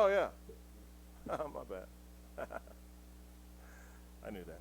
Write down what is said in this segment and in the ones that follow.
Oh, yeah. My bad. I knew that.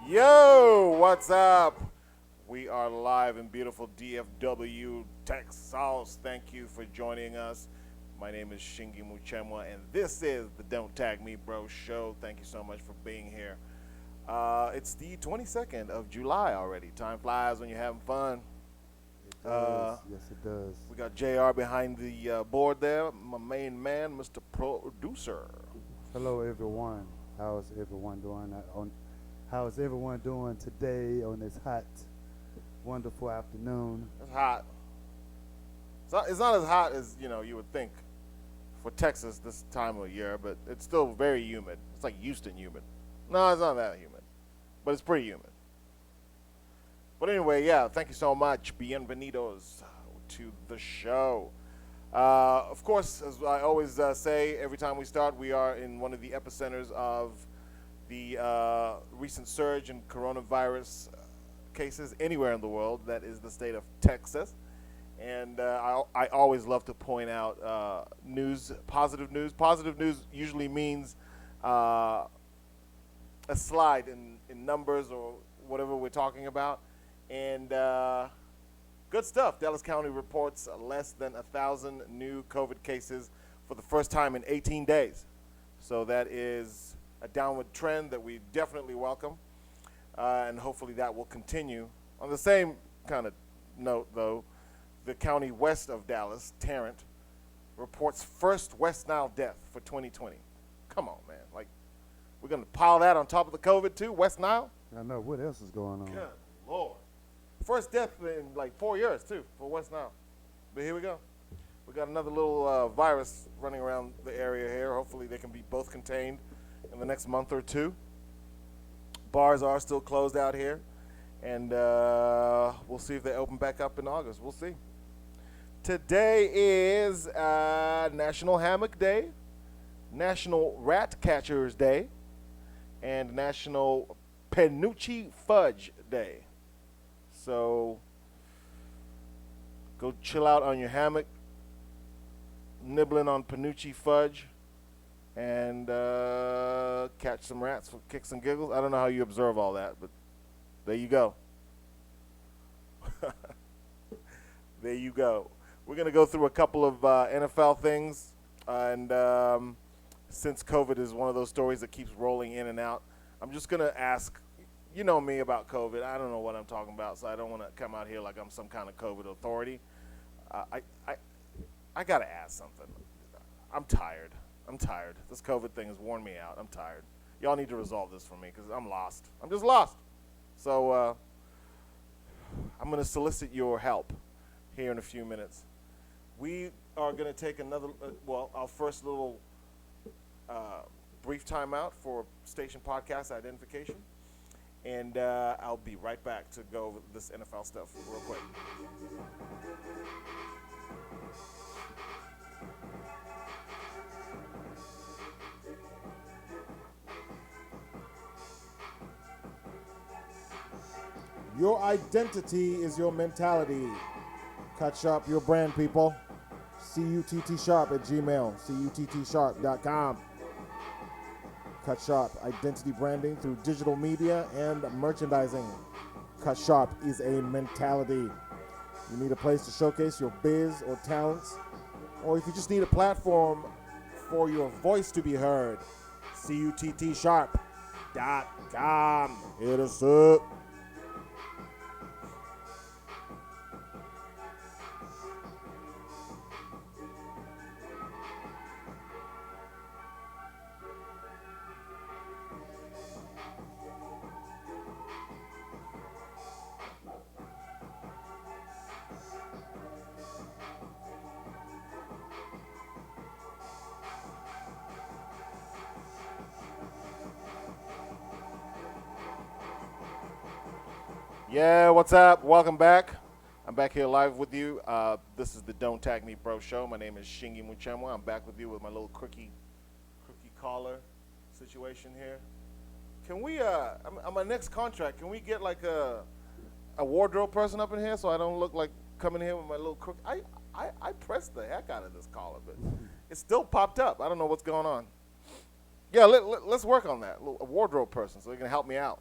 Yo, what's up? We are live in beautiful DFW, Texas. Thank you for joining us. My name is Shingi Muchemwa, and this is the Don't Tag Me Bro show. Thank you so much for being here. It's the 22nd of July already. Time flies when you're having fun. It does. Yes, it does. We got JR behind the board there, my main man, Mr. Producer. Hello, everyone. How's everyone doing? How's everyone doing today on this hot, wonderful afternoon? It's hot. It's not as hot as you would think for Texas this time of year, but it's still very humid. It's like Houston humid. No, it's not that humid, but it's pretty humid. But anyway, yeah, thank you so much. Bienvenidos to the show. Of course, as I always say, every time we start, we are in one of the epicenters of the recent surge in coronavirus cases anywhere in the world. That is the state of Texas. And I always love to point out news, positive news. Positive news usually means a slide in numbers or whatever we're talking about. And good stuff. Dallas County reports less than 1,000 new COVID cases for the first time in 18 days. So that is a downward trend that we definitely welcome. And hopefully that will continue. On the same kind of note, though, the county west of Dallas, Tarrant, reports first West Nile death for 2020. Come on, man. Like, we're going to pile that on top of the COVID, too? West Nile? I know what else is going on. Good Lord. First death in like 4 years, too, for West Nile. But here we go. We got another little virus running around the area here. Hopefully they can be both contained in the next month or two. Bars are still closed out here. And we'll see if they open back up in August. We'll see. Today is National Hammock Day, National Rat Catchers Day, and National Penucci Fudge Day. So go chill out on your hammock, nibbling on Penucci fudge, and catch some rats for kicks and giggles. I don't know how you observe all that, but there you go. There you go. We're going to go through a couple of NFL things. And since COVID is one of those stories that keeps rolling in and out, I'm just going to ask, you know me about COVID. I don't know what I'm talking about, so I don't want to come out here like I'm some kind of COVID authority. I got to ask something. I'm tired. This COVID thing has worn me out. I'm tired. Y'all need to resolve this for me because I'm lost. I'm just lost. So I'm going to solicit your help here in a few minutes. We are going to take another, our first little brief timeout for station podcast identification. And I'll be right back to go over this NFL stuff real quick. Your identity is your mentality. Catch up your brand, people. CUTT Sharp at Gmail, CUTTsharp.com. Cut Sharp, identity branding through digital media and merchandising. Cut Sharp is a mentality. You need a place to showcase your biz or talents, or if you just need a platform for your voice to be heard, CUTTsharp.com. Hit us up. Yeah, what's up? Welcome back. I'm back here live with you. This is the Don't Tag Me Bro show. My name is Shingi Muchemwa. I'm back with you with my little crookie collar situation here. Can we, on my next contract, can we get like a wardrobe person up in here so I don't look like coming here with my little crook? I pressed the heck out of this collar, but it still popped up. I don't know what's going on. Yeah, let's work on that. A wardrobe person so he can help me out.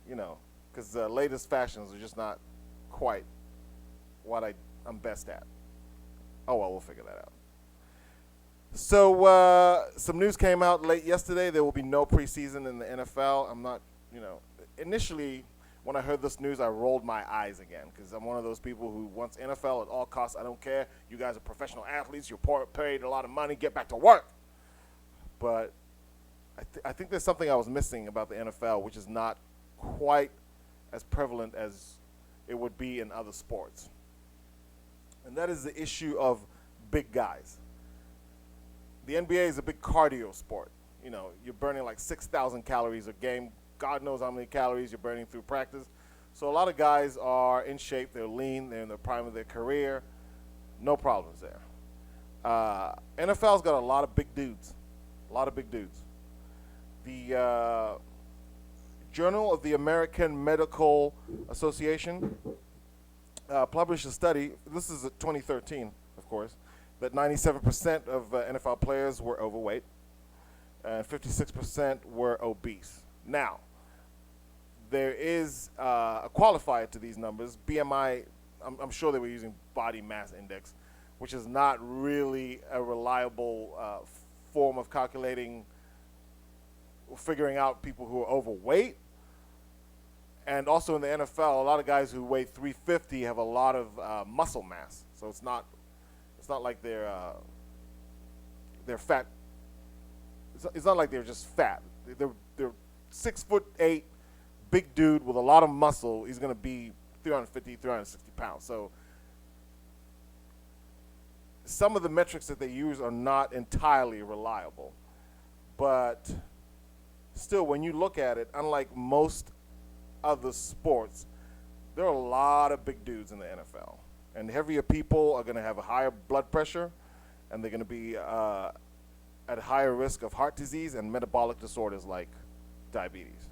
You know, because the latest fashions are just not quite what I'm best at. Oh, well, we'll figure that out. So some news came out late yesterday. There will be no preseason in the NFL. I'm not, initially when I heard this news, I rolled my eyes again because I'm one of those people who wants NFL at all costs. I don't care. You guys are professional athletes. You're paid a lot of money. Get back to work. But I think there's something I was missing about the NFL, which is not quite as prevalent as it would be in other sports. And that is the issue of big guys. The NBA is a big cardio sport. You know, you're burning like 6,000 calories a game. God knows how many calories you're burning through practice. So a lot of guys are in shape. They're lean. They're in the prime of their career. No problems there. NFL's got a lot of big dudes. A lot of big dudes. The Journal of the American Medical Association published a study, this is 2013, of course, that 97% of NFL players were overweight and 56% were obese. Now, there is a qualifier to these numbers. BMI, I'm sure they were using body mass index, which is not really a reliable form of calculating, figuring out people who are overweight. And also in the NFL, a lot of guys who weigh 350 have a lot of muscle mass. So it's not like they're fat. It's not like they're just fat. They're 6'8", big dude with a lot of muscle. He's going to be 350, 360 pounds. So some of the metrics that they use are not entirely reliable. But still, when you look at it, unlike most other sports, there are a lot of big dudes in the NFL. And heavier people are going to have a higher blood pressure, and they're going to be at higher risk of heart disease and metabolic disorders like diabetes.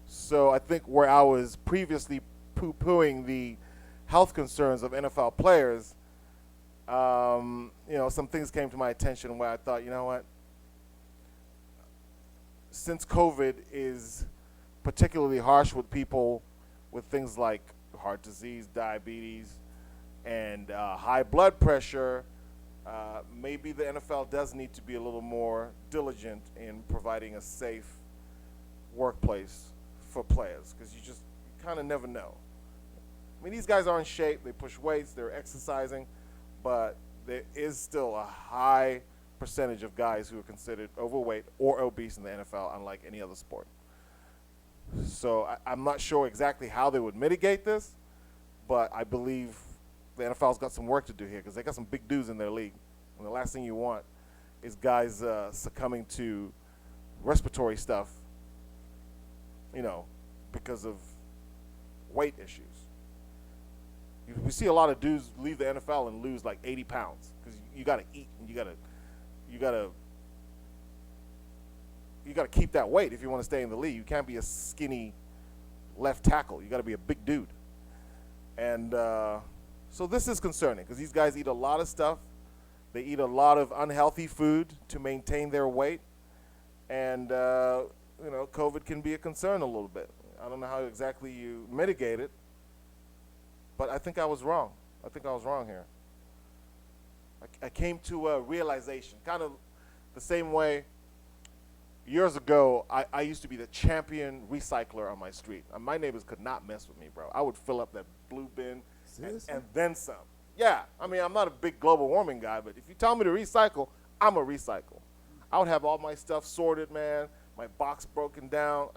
So I think where I was previously poo-pooing the health concerns of NFL players, some things came to my attention where I thought, you know what? Since COVID is particularly harsh with people with things like heart disease, diabetes, and high blood pressure, maybe the NFL does need to be a little more diligent in providing a safe workplace for players, because you kind of never know. I mean, these guys are in shape, they push weights, they're exercising, but there is still a high percentage of guys who are considered overweight or obese in the NFL, unlike any other sport. So I'm not sure exactly how they would mitigate this, but I believe the NFL's got some work to do here because they got some big dudes in their league. And the last thing you want is guys succumbing to respiratory stuff, because of weight issues. We see a lot of dudes leave the NFL and lose like 80 pounds because you got to eat and you got to keep that weight if you want to stay in the league. You can't be a skinny left tackle. You got to be a big dude. And so this is concerning because these guys eat a lot of stuff They eat a lot of unhealthy food to maintain their weight, and COVID can be a concern a little bit. I don't know how exactly you mitigate it, but I think I was wrong. I think I was wrong here. I came to a realization, kind of the same way years ago, I used to be the champion recycler on my street. My neighbors could not mess with me, bro. I would fill up that blue bin and then some. Yeah, I mean, I'm not a big global warming guy, but if you tell me to recycle, I'm a recycle. I would have all my stuff sorted, man, my box broken down.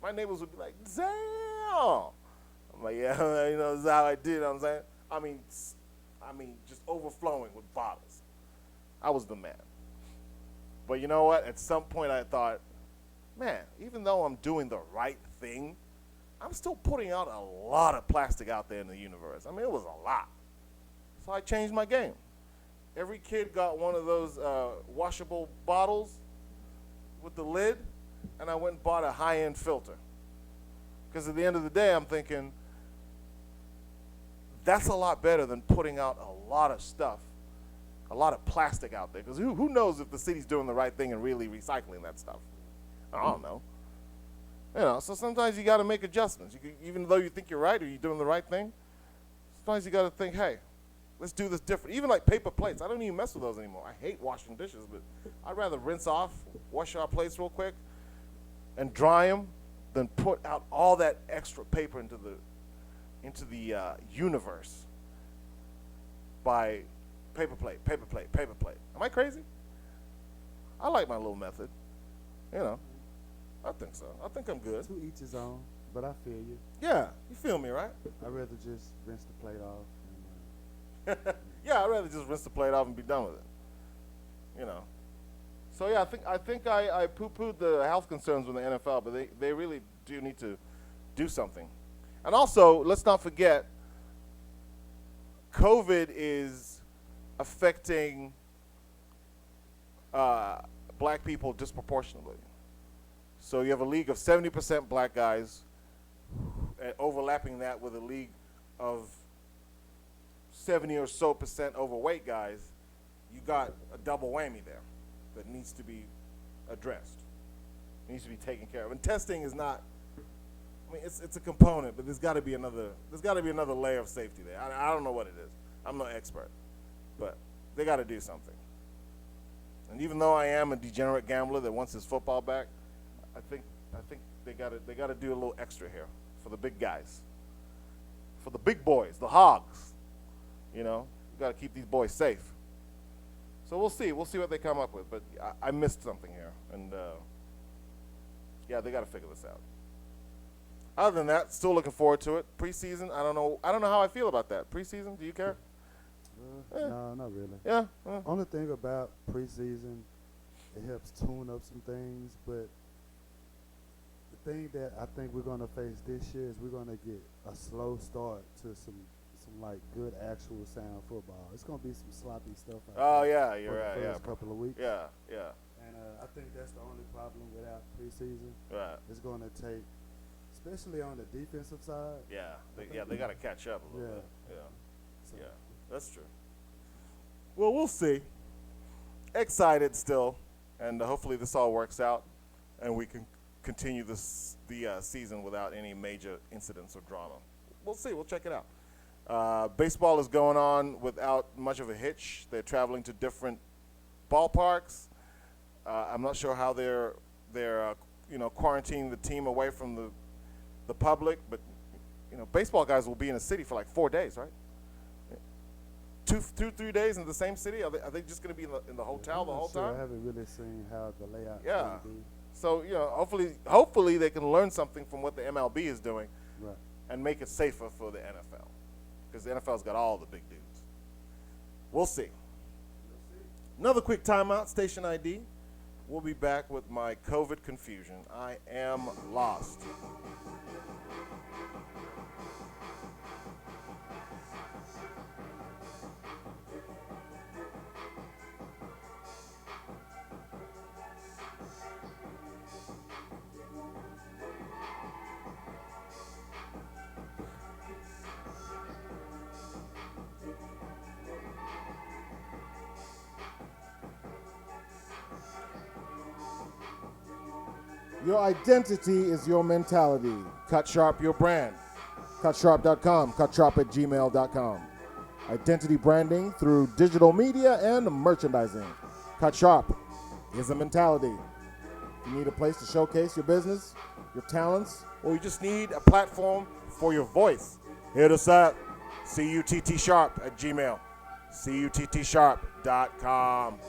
My neighbors would be like, damn. I'm like, yeah, this is how I did, you know what I'm saying? I mean, just overflowing with bottles. I was the man. But you know what? At some point I thought, man, even though I'm doing the right thing, I'm still putting out a lot of plastic out there in the universe. I mean, it was a lot. So I changed my game. Every kid got one of those washable bottles with the lid, and I went and bought a high-end filter. Because at the end of the day, I'm thinking, that's a lot better than putting out a lot of stuff, a lot of plastic out there. Because who knows if the city's doing the right thing and really recycling that stuff? I don't know. So sometimes you got to make adjustments. Even though you think you're right or you're doing the right thing, sometimes you got to think, hey, let's do this different. Even like paper plates. I don't even mess with those anymore. I hate washing dishes, but I'd rather rinse off, wash our plates real quick, and dry them than put out all that extra paper into the universe by paper plate. Am I crazy? I like my little method. I think so. I think I'm good. To each his own, but I feel you. Yeah, you feel me, right? I'd rather just rinse the plate off. Yeah, I'd rather just rinse the plate off and be done with it. So yeah, I think I poo-pooed the health concerns with the NFL, but they really do need to do something. And also, let's not forget, COVID is affecting black people disproportionately. So you have a league of 70% black guys, overlapping that with a league of 70 or so percent overweight guys. You got a double whammy there that needs to be addressed, needs to be taken care of. And testing is not, I mean, it's a component, but there's got to be another layer of safety there. I don't know what it is. I'm no expert, but they got to do something. And even though I am a degenerate gambler that wants his football back, I think they got to do a little extra here for the big guys, for the big boys, the hogs. We got to keep these boys safe. So we'll see what they come up with. But I missed something here, and they got to figure this out. Other than that, still looking forward to it. Preseason, I don't know how I feel about that. Preseason, do you care? No, not really. Yeah. Only thing about preseason, it helps tune up some things, but the thing that I think we're gonna face this year is we're gonna get a slow start to some like good actual sound football. It's gonna be some sloppy stuff. Oh yeah, you're for right. the Yeah. first couple of weeks. Yeah. And I think that's the only problem without preseason. Right. It's gonna take, especially on the defensive side. Yeah. They got to catch up a little bit. Yeah. So, Yeah. That's true. Well, we'll see. Excited still, and hopefully this all works out, and we can continue the season without any major incidents or drama. We'll see. We'll check it out. Baseball is going on without much of a hitch. They're traveling to different ballparks. I'm not sure how they're quarantining the team away from the public, but baseball guys will be in a city for like 4 days, right? 3 days in the same city? Are they just going to be in the hotel the whole time? I haven't really seen how the layout Yeah. will be. So hopefully they can learn something from what the MLB is doing, Right. and make it safer for the NFL, because the NFL's got all the big dudes. We'll see. Another quick timeout. Station ID. We'll be back with my COVID confusion. I am lost. Your identity is your mentality. Cut Sharp your brand. CutSharp.com, CutSharp@gmail.com. Identity branding through digital media and merchandising. Cut Sharp is a mentality. You need a place to showcase your business, your talents, or you just need a platform for your voice. Hit us up. CUTTsharp@gmail. CUTTsharp.com.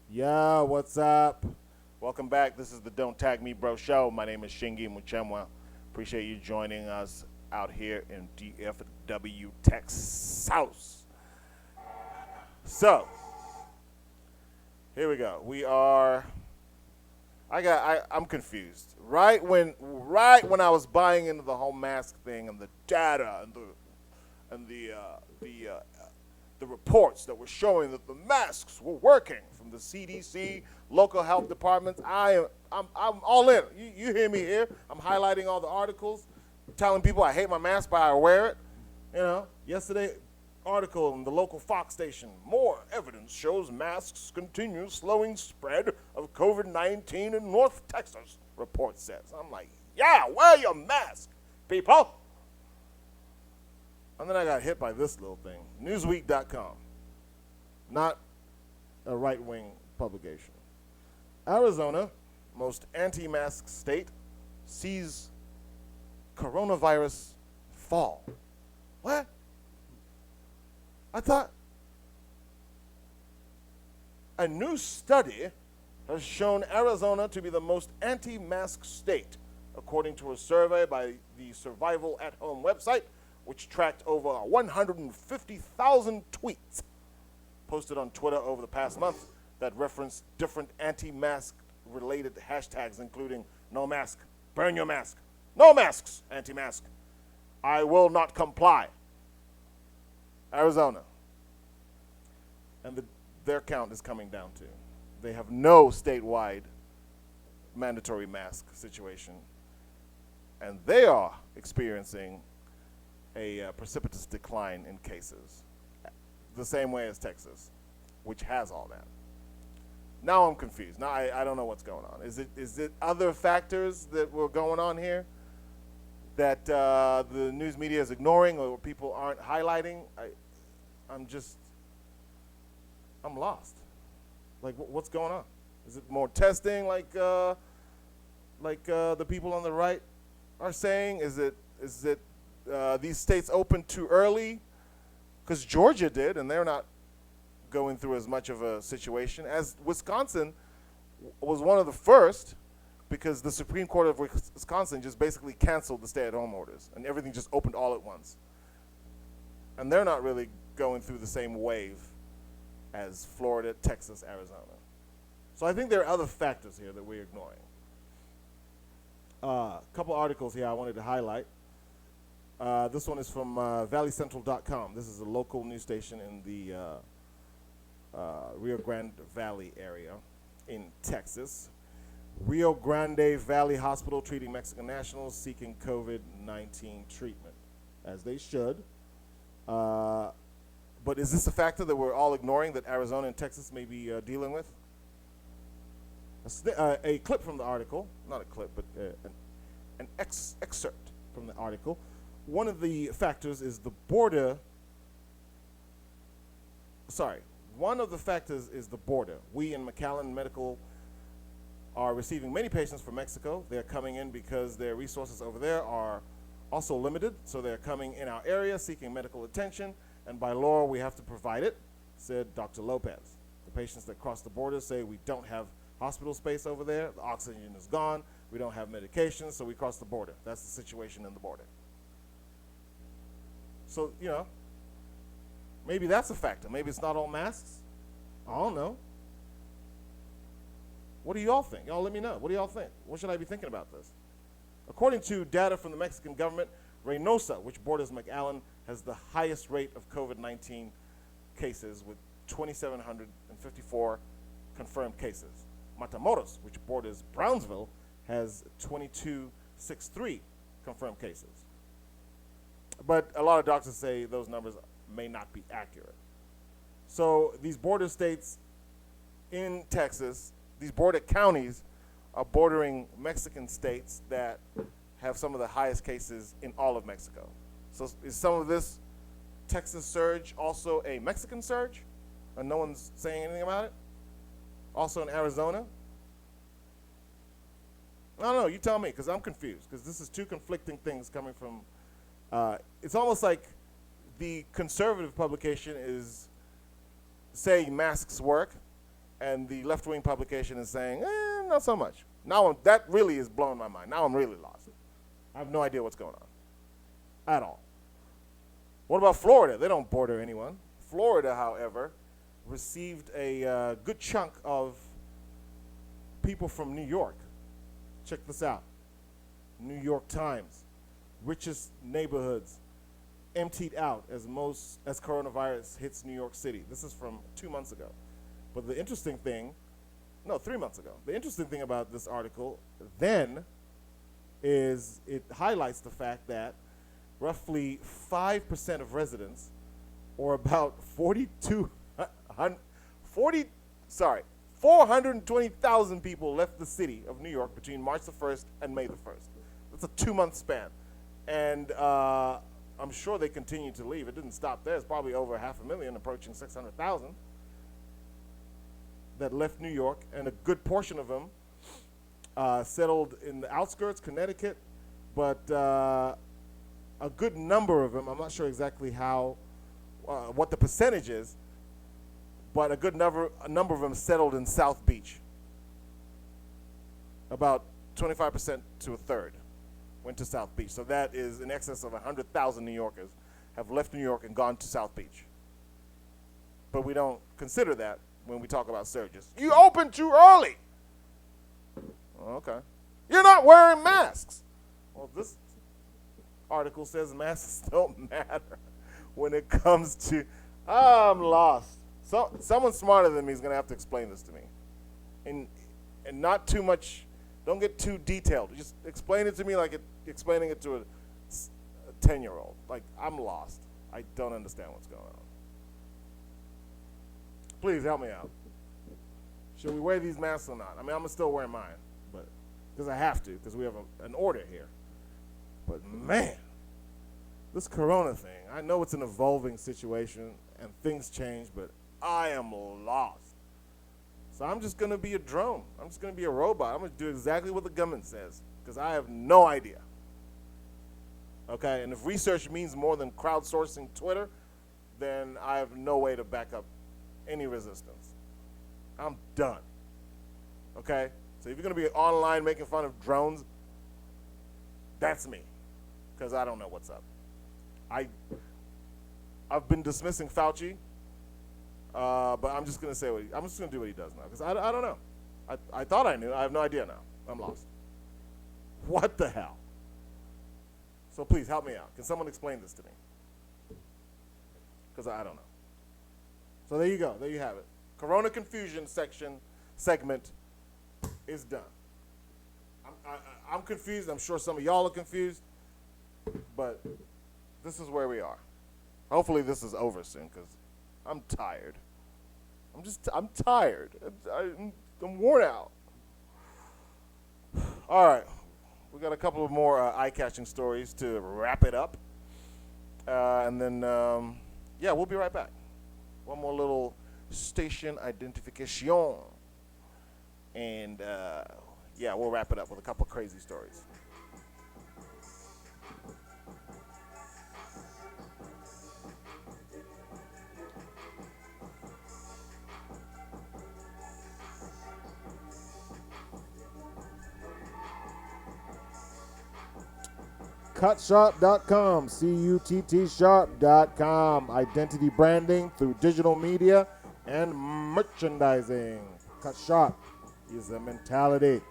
Yeah, what's up? Welcome back. This is the Don't Tag Me Bro show. My name is Shingi Muchemwa. Appreciate you joining us out here in DFW, Texas. So, here we go. I'm confused. Right when I was buying into the whole mask thing and the data and the reports that were showing that the masks were working from the CDC, local health departments. I'm all in. You hear me here. I'm highlighting all the articles, telling people I hate my mask, but I wear it. You know, yesterday article in the local Fox station, more evidence shows masks continue slowing spread of COVID-19 in North Texas, report says. I'm like, yeah, wear your mask, people. And then I got hit by this little thing, Newsweek.com, not a right-wing publication. Arizona, most anti-mask state, sees coronavirus fall. What? I thought a new study has shown Arizona to be the most anti-mask state, according to a survey by the Survival at Home website, which tracked over 150,000 tweets posted on Twitter over the past month that referenced different anti-mask related hashtags, including no mask, burn your mask, no masks, anti-mask, I will not comply. Arizona. And their count is coming down too. They have no statewide mandatory mask situation. And they are experiencing a precipitous decline in cases, the same way as Texas, which has all that. Now I'm confused. Now I don't know what's going on. Is it other factors that were going on here that the news media is ignoring or people aren't highlighting? I'm lost. Like, what's going on? Is it more testing, like the people on the right are saying? Is it these states opened too early? Because Georgia did, and they're not going through as much of a situation as Wisconsin was one of the first, because the Supreme Court of Wisconsin just basically canceled the stay-at-home orders, and everything just opened all at once. And they're not really going through the same wave as Florida, Texas, Arizona. So I think there are other factors here that we're ignoring. A couple articles here I wanted to highlight. This one is from valleycentral.com. This is a local news station in the Rio Grande Valley area in Texas. Rio Grande Valley Hospital treating Mexican nationals seeking COVID-19 treatment, as they should. But is this a factor that we're all ignoring that Arizona and Texas may be dealing with? A clip from the article, not a clip, but an excerpt from the article. One of the factors is the border. One of the factors is the border. We in McAllen Medical are receiving many patients from Mexico. They're coming in because their resources over there are also limited, so they're coming in our area seeking medical attention, and by law we have to provide it, said Dr. Lopez. The patients that cross the border say we don't have hospital space over there, the oxygen is gone, we don't have medications, so we cross the border. That's the situation in the border. So, maybe that's a factor. Maybe it's not all masks. I don't know. What do y'all think? Y'all let me know. What do y'all think? What should I be thinking about this? According to data from the Mexican government, Reynosa, which borders McAllen, has the highest rate of COVID-19 cases with 2,754 confirmed cases. Matamoros, which borders Brownsville, has 2,263 confirmed cases. But a lot of doctors say those numbers may not be accurate. So these border states in Texas, these border counties are bordering Mexican states that have some of the highest cases in all of Mexico. So is some of this Texas surge also a Mexican surge? And no one's saying anything about it? Also in Arizona? I don't know, you tell me, because I'm confused, because this is two conflicting things coming from, it's almost like the conservative publication is saying masks work, and the left-wing publication is saying, not so much. Now that really is blowing my mind. Now I'm really lost. I have no idea what's going on at all. What about Florida? They don't border anyone. Florida, however, received a good chunk of people from New York. Check this out. New York Times, richest neighborhoods emptied out as coronavirus hits New York City. This is from 2 months ago. But the interesting thing, no, 3 months ago. The interesting thing about this article then is it highlights the fact that roughly 5% of residents, or about 420,000 people left the city of New York between March the 1st and May the 1st. That's a 2-month span. And I'm sure they continue to leave. It didn't stop there. It's probably over 500,000, approaching 600,000 that left New York, and a good portion of them settled in the outskirts, Connecticut, but a good number of them, I'm not sure exactly what the percentage is, but a number of them settled in South Beach. About 25% to a third went to South Beach. So that is in excess of 100,000 New Yorkers have left New York and gone to South Beach. But we don't consider that when we talk about surges. You opened too early. Okay. You're not wearing masks. Well, this article says masks don't matter when it comes to, I'm lost. So someone smarter than me is going to have to explain this to me. And not too much, don't get too detailed. Just explain it to me like explaining it to a 10-year-old. Like, I'm lost. I don't understand what's going on. Please help me out. Should we wear these masks or not? I mean, I'm going to still wear mine, but because I have to, because we have an order here. But man, this corona thing, I know it's an evolving situation and things change, but I am lost. So I'm just going to be a drone. I'm just going to be a robot. I'm going to do exactly what the government says because I have no idea. Okay, and if research means more than crowdsourcing Twitter, then I have no way to back up any resistance. I'm done. Okay? So if you're going to be online making fun of drones, that's me because I don't know what's up. I've been dismissing Fauci, but I'm just going to say I'm just going to do what he does now because I don't know. I thought I knew. I have no idea now. I'm lost. What the hell? So please help me out. Can someone explain this to me? Because I don't know. So there you go. There you have it. Corona confusion segment is done. I'm confused. I'm sure some of y'all are confused. But this is where we are. Hopefully this is over soon because I'm tired. I'm tired. I'm worn out. All right. We got a couple of more eye-catching stories to wrap it up. And then, yeah, we'll be right back. One more little station identification. And, yeah, we'll wrap it up with a couple crazy stories. Cutsharp.com, CUTT-sharp.com. Identity branding through digital media and merchandising. Cut Sharp is a mentality.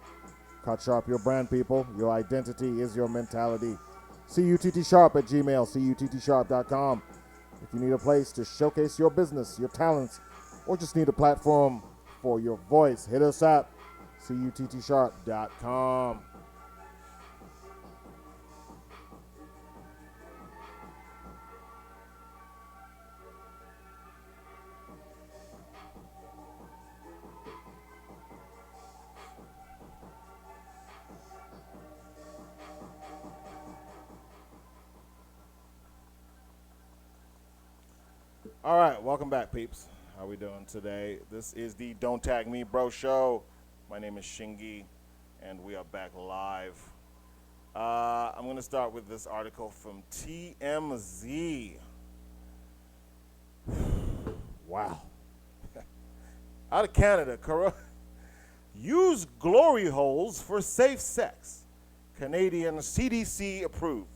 Cut Sharp your brand, people. Your identity is your mentality. CUTTsharp at Gmail, CUTTsharp.com. If you need a place to showcase your business, your talents, or just need a platform for your voice, hit us up, CUTTsharp.com. All right, welcome back, peeps. How we doing today? This is the Don't Tag Me Bro show. My name is Shingi, and we are back live. I'm going to start with this article from TMZ. Wow. Out of Canada, use glory holes for safe sex. Canadian CDC approved.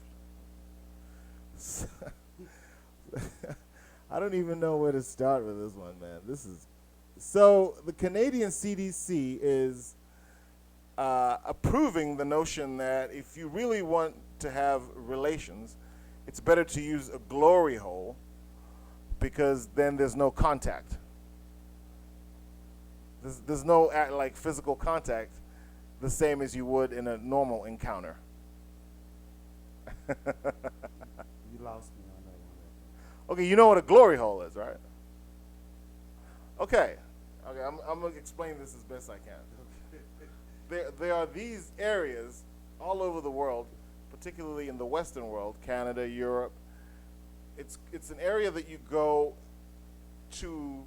I don't even know where to start with this one, man. So the Canadian CDC is approving the notion that if you really want to have relations, it's better to use a glory hole because then there's no contact. There's no like physical contact the same as you would in a normal encounter. You lost me on that one. Okay, you know what a glory hole is, right? Okay, I'm going to explain this as best I can. There are these areas all over the world, particularly in the Western world, Canada, Europe. It's an area that you go to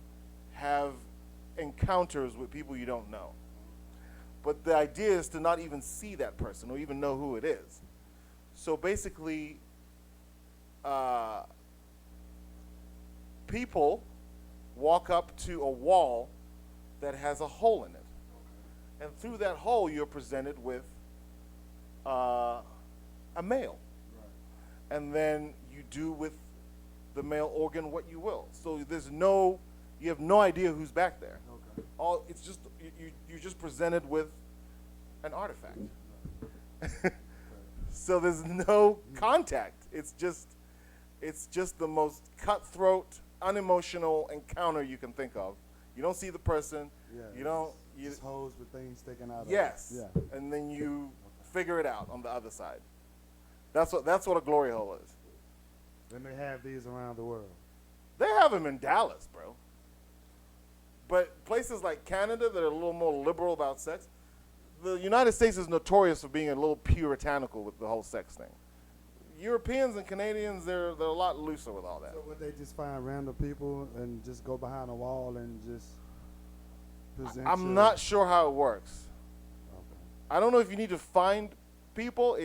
have encounters with people you don't know. But the idea is to not even see that person or even know who it is. So basically, people walk up to a wall that has a hole in it. And through that hole, you're presented with a male. Right. And then you do with the male organ what you will. So you have no idea who's back there. Okay. It's just you're just presented with an artifact. Right. So there's no contact. It's just the most cutthroat, unemotional encounter you can think of. You don't see the person. Yeah, you don't. Just holes with things sticking out. Yes. Of it. Yeah. And then you figure it out on the other side. That's what a glory hole is. Then they have these around the world. They have them in Dallas, bro. But places like Canada that are a little more liberal about sex, the United States is notorious for being a little puritanical with the whole sex thing. Europeans and Canadians, they're a lot looser with all that. So would they just find random people and just go behind a wall and just present? I'm not sure how it works. Okay. I don't know if you need to find people.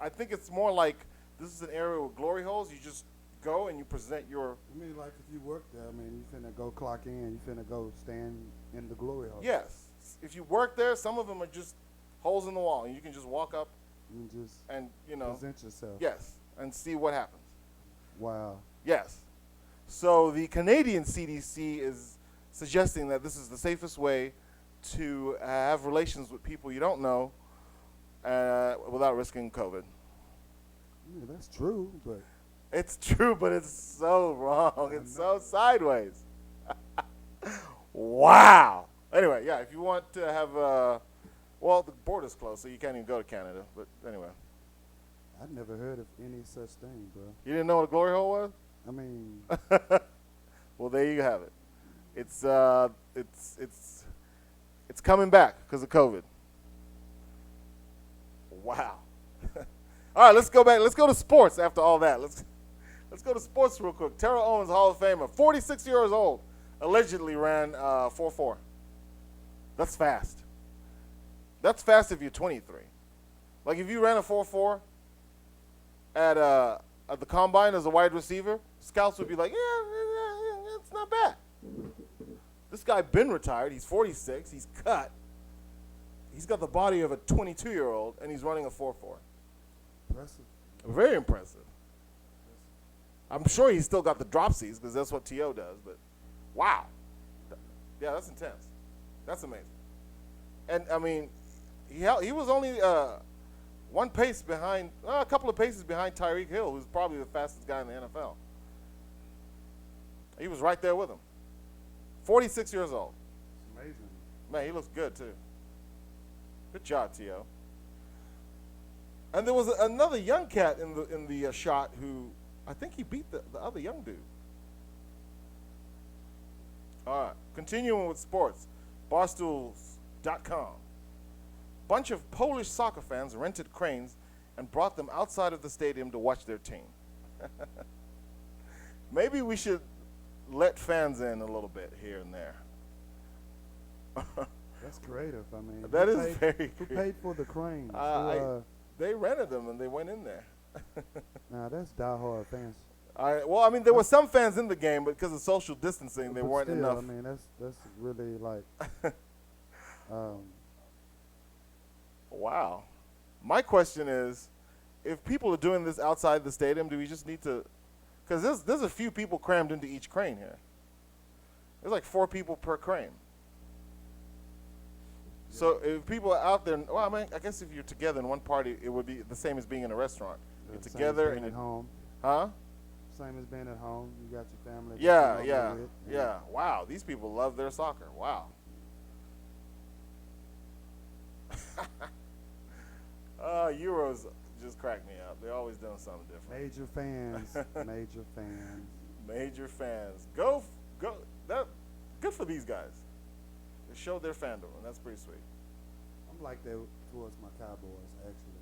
I think it's more like this is an area with glory holes. You just go and you present your. I mean, like if you work there, I mean, you finna go clock in, you finna go stand in the glory hole. Yes. If you work there, some of them are just holes in the wall, and you can just walk up and just present yourself. Yes, and see what happens. Wow. Yes. So the Canadian CDC is suggesting that this is the safest way to have relations with people you don't know without risking COVID. Yeah, that's true, but it's true, but it's so wrong. It's so sideways. Wow. Anyway, yeah, if you want to have, well, the border's closed, so you can't even go to Canada. But anyway. I'd never heard of any such thing, bro. You didn't know what a glory hole was? I mean. Well, there you have it. It's coming back because of COVID. Wow. All right, let's go back. Let's go to sports after all that. Let's go to sports real quick. Terrell Owens, Hall of Famer, 46 years old, allegedly ran 4.4. That's fast. That's fast if you're 23. Like if you ran a 4.4 at the combine as a wide receiver, scouts would be like, yeah, it's not bad. This guy been retired. He's 46. He's cut. He's got the body of a 22-year-old, and he's running a 4.4. Impressive. Very impressive. I'm sure he's still got the dropsies because that's what T.O. does, but wow. Yeah, that's intense. That's amazing. And, I mean, he was only, One pace behind, a couple of paces behind Tyreek Hill, who's probably the fastest guy in the NFL. He was right there with him. 46 years old. It's amazing. Man, he looks good too. Good job, T.O. And there was another young cat in the shot who I think he beat the other young dude. All right, continuing with sports, Barstools.com. Bunch of Polish soccer fans rented cranes and brought them outside of the stadium to watch their team. Maybe we should let fans in a little bit here and there. That's creative. I mean, That is very Who creative. paid for the cranes? They rented them and they went in there. Nah, that's diehard fans. Well, I mean, there were some fans in the game, but because of social distancing, there But weren't still, enough. I mean, that's really like. Wow. My question is, if people are doing this outside the stadium, do we just need to? Because there's a few people crammed into each crane here. There's like 4 people per crane. So if people are out there, well, I mean, I guess if you're together in one party, it would be the same as being in a restaurant. You're Same as together being and at home. huh? Same as being at home. You got your family. that Yeah, you yeah, normally with, and yeah. Wow, these people love their soccer. Wow. Euros just crack me up. They're always doing something different. Major fans. Major fans. Major fans. Go. That good for these guys. They showed their fandom, and that's pretty sweet. I'm like that towards my Cowboys, actually.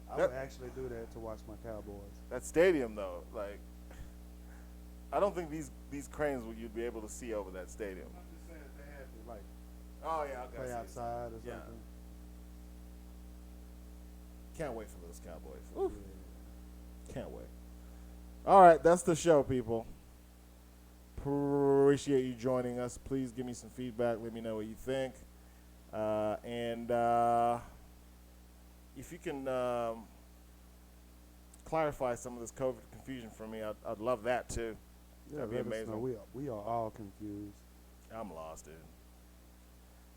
I That- would actually do that to watch my Cowboys. That stadium, though, like, I don't think these cranes you'd be able to see over that stadium. I'm just saying if they had to like Oh yeah, okay. play outside or Yeah. something. Can't wait for those Cowboys. Yeah. Oof. Can't wait. All right, that's the show, people. Appreciate you joining us. Please give me some feedback. Let me know what you think. And if you can clarify some of this COVID confusion for me, I'd love that too. Yeah, That'd be let us know. amazing. We are all confused. I'm lost, dude.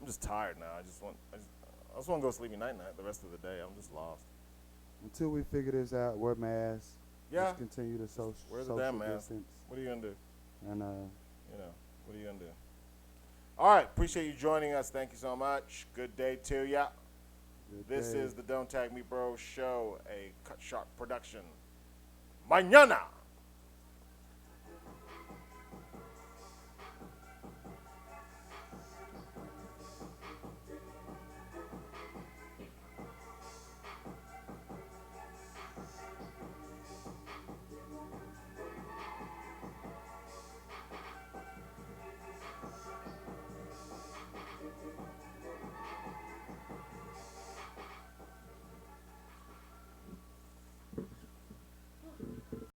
I'm just tired now. I just want to go sleepy night the rest of the day. I'm just lost. Until we figure this out, wear masks. Yeah. Just continue to Wear the social damn mask. distance. What are you gonna do? And What are you gonna do? All right. Appreciate you joining us. Thank you so much. Good day to ya. good This day. is the Don't Tag Me Bro show, a Cut Sharp production. Mañana.